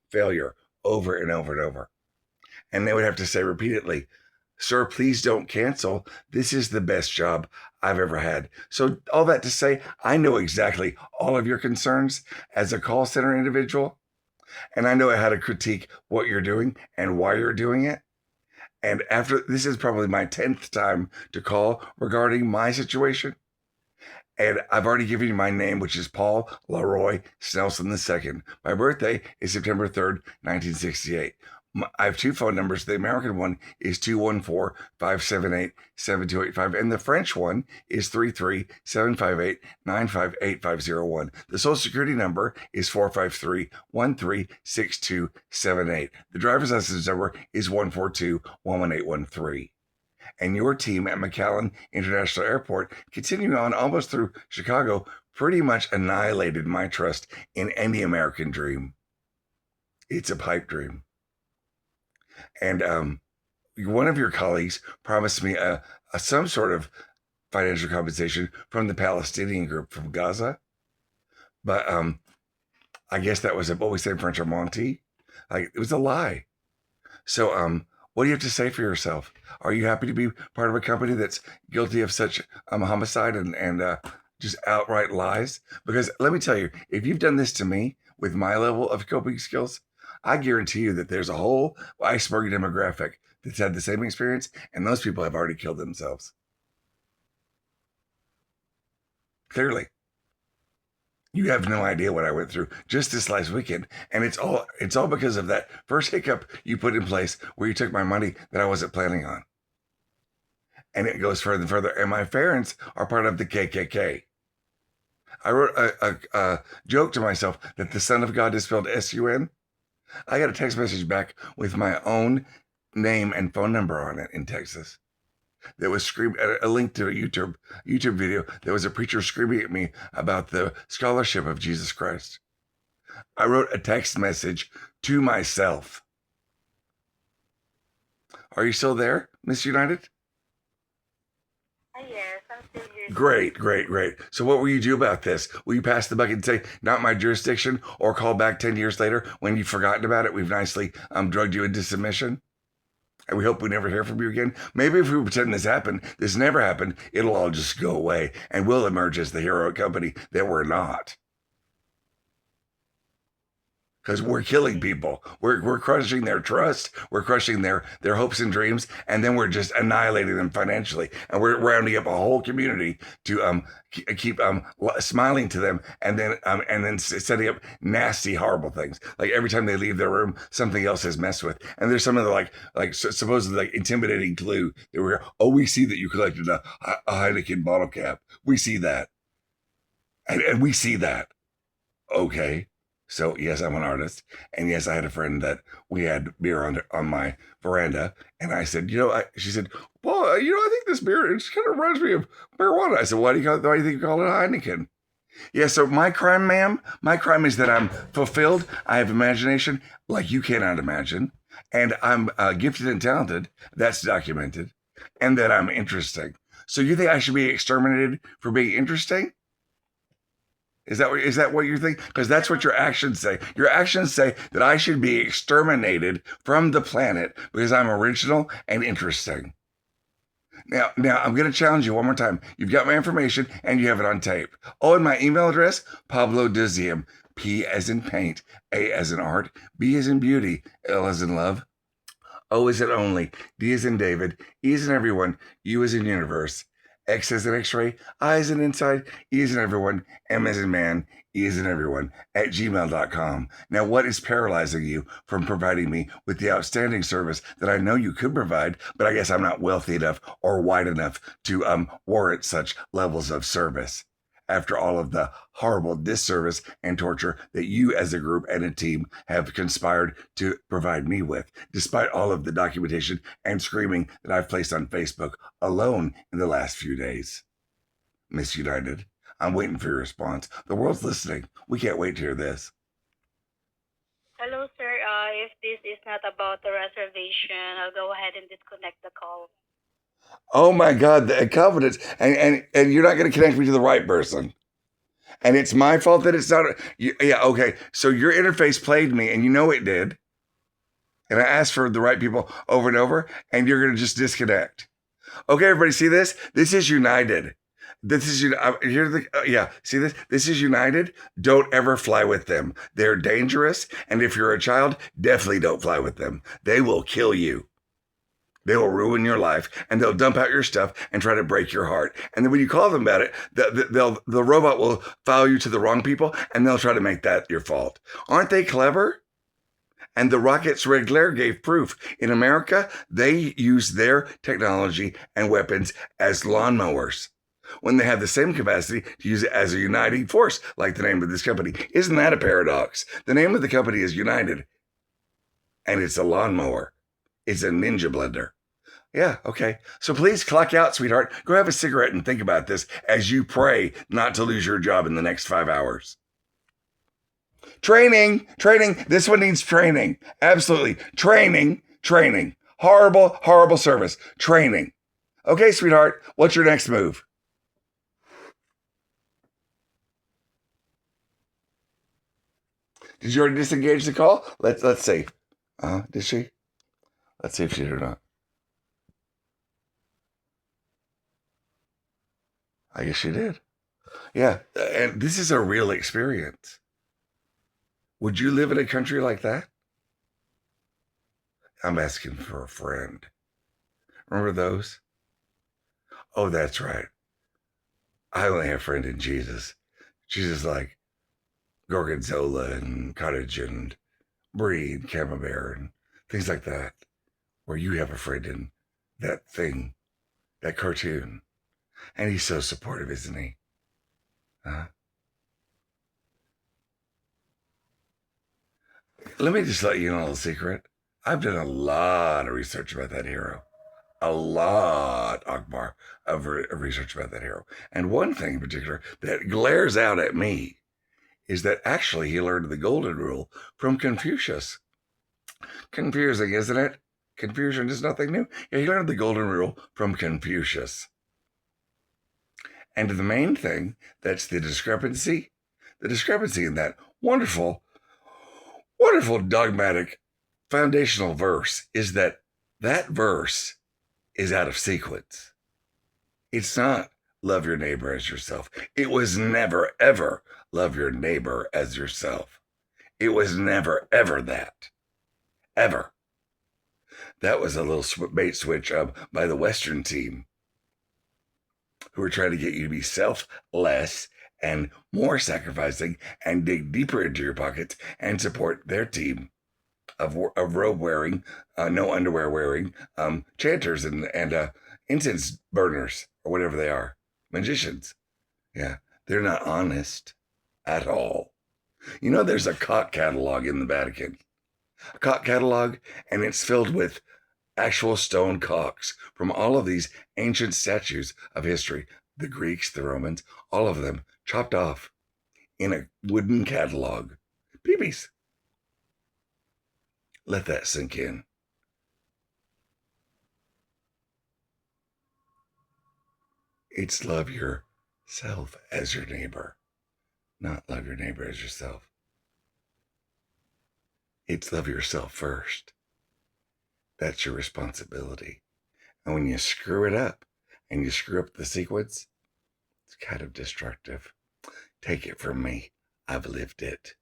failure over and over and over. And they would have to say repeatedly, "Sir, please don't cancel. This is the best job I've ever had." So, all that to say, I know exactly all of your concerns as a call center individual, and I know how to critique what you're doing and why you're doing it. And after this is probably my 10th time to call regarding my situation. And I've already given you my name, which is Paul Leroy Snelson II. My birthday is September 3rd, 1968. I have two phone numbers. The American one is 214-578-7285, and the French one is 33758-958-501. The Social Security number is 453-136278. The driver's license number is 142-11813. And your team at McAllen International Airport, continuing on almost through Chicago, pretty much annihilated my trust in any American dream. It's a pipe dream. And one of your colleagues promised me some sort of financial compensation from the Palestinian group from Gaza, but I guess that was what we say in French, a Monty. Like, it was a lie. So what do you have to say for yourself? Are you happy to be part of a company that's guilty of such homicide and just outright lies? Because let me tell you, if you've done this to me with my level of coping skills, I guarantee you that there's a whole iceberg demographic that's had the same experience, and those people have already killed themselves. Clearly. You have no idea what I went through just this last weekend, and it's all because of that first hiccup you put in place where you took my money that I wasn't planning on. And it goes further and further. And my parents are part of the KKK. I wrote a joke to myself that the Son of God is spelled S-U-N. I got a text message back with my own name and phone number on it in Texas. That was a link to a YouTube video. There was a preacher screaming at me about the scholarship of Jesus Christ. I wrote a text message to myself. Are you still there, Miss United? Yes, I'm still here. Great. So what will you do about this? Will you pass the bucket and say, not my jurisdiction, or call back 10 years later when you've forgotten about it? We've nicely drugged you into submission? And we hope we never hear from you again. Maybe if we pretend this never happened, it'll all just go away, and we'll emerge as the heroic company that we're not. Because we're killing people. We're crushing their trust. We're crushing their hopes and dreams, and then we're just annihilating them financially. And we're rounding up a whole community to keep smiling to them, and then setting up nasty, horrible things. Like every time they leave their room, something else is messed with. And there's some of the supposedly intimidating clue that we see that you collected a Heineken bottle cap. We see that, and we see that. Okay. So yes, I'm an artist, and yes, I had a friend that we had beer on my veranda, and I said, she said, "Well, I think this beer it just kind of reminds me of marijuana." I said, "Why do you think you call it a Heineken?" Yeah. So my crime, ma'am, is that I'm fulfilled. I have imagination like you cannot imagine, and I'm gifted and talented. That's documented, and that I'm interesting. So you think I should be exterminated for being interesting? Is that what you think? Because that's what your actions say. Your actions say that I should be exterminated from the planet because I'm original and interesting. Now I'm going to challenge you one more time. You've got my information and you have it on tape. Oh, and my email address, Pablo Dizium, P as in paint, A as in art, B as in beauty, L as in love, O as in only, D as in David, E as in everyone, U as in universe, X as in X-ray, I as in inside, E as in everyone, M as in man, E as in everyone, at gmail.com. Now, what is paralyzing you from providing me with the outstanding service that I know you could provide, but I guess I'm not wealthy enough or wide enough to warrant such levels of service? After all of the horrible disservice and torture that you as a group and a team have conspired to provide me with, despite all of the documentation and screaming that I've placed on Facebook alone in the last few days. Miss United, I'm waiting for your response. The world's listening. We can't wait to hear this. Hello, sir. If this is not about the reservation, I'll go ahead and disconnect the call. Oh my God, the confidence. And you're not going to connect me to the right person. And it's my fault that it's not. Yeah, okay. So your interface played me, and you know it did. And I asked for the right people over and over, and you're going to just disconnect. Okay, everybody, see this? This is United. This is here's the yeah. See this? This is United. Don't ever fly with them. They're dangerous, and if you're a child, definitely don't fly with them. They will kill you. They will ruin your life, and they'll dump out your stuff and try to break your heart. And then when you call them about it, the robot will follow you to the wrong people, and they'll try to make that your fault. Aren't they clever? And the Rockets Red Glare gave proof. In America, they use their technology and weapons as lawnmowers when they have the same capacity to use it as a uniting force, like the name of this company. Isn't that a paradox? The name of the company is United, and it's a lawnmower. It's a ninja blender. Yeah, okay. So please clock out, sweetheart. Go have a cigarette and think about this as you pray not to lose your job in the next 5 hours. Training. This one needs training. Absolutely. Training. Horrible service. Training. Okay, sweetheart, what's your next move? Did you already disengage the call? Let's see. Did she? Let's see if she did or not. I guess she did. Yeah, and this is a real experience. Would you live in a country like that? I'm asking for a friend. Remember those? Oh, that's right. I only have a friend in Jesus. Jesus like Gorgonzola and Cottage and Brie and Camembert and things like that. Where you have a friend in that thing, that cartoon. And he's so supportive, isn't he? Let me just let you know a little secret. I've done a lot of research about that hero. A lot, Akbar, of research about that hero. And one thing in particular that glares out at me is that actually he learned the golden rule from Confucius. Confusing, isn't it? Confusion is nothing new. Yeah, he learned the golden rule from Confucius. And the main thing, that's the discrepancy in that wonderful dogmatic foundational verse is that verse is out of sequence. It's not love your neighbor as yourself. It was never, ever love your neighbor as yourself. It was never, ever that. Ever. That was a little bait switch by the Western team who were trying to get you to be selfless and more sacrificing and dig deeper into your pockets and support their team of robe wearing, no underwear wearing, chanters and incense burners or whatever they are, magicians. Yeah, they're not honest at all. You know, there's a cock catalog in the Vatican, a cock catalog, and it's filled with actual stone cocks from all of these ancient statues of history, the Greeks, the Romans, all of them chopped off in a wooden catalog. Peepees. Let that sink in. It's love yourself as your neighbor, not love your neighbor as yourself. It's love yourself first. That's your responsibility. And when you screw it up and you screw up the sequence, it's kind of destructive. Take it from me. I've lived it.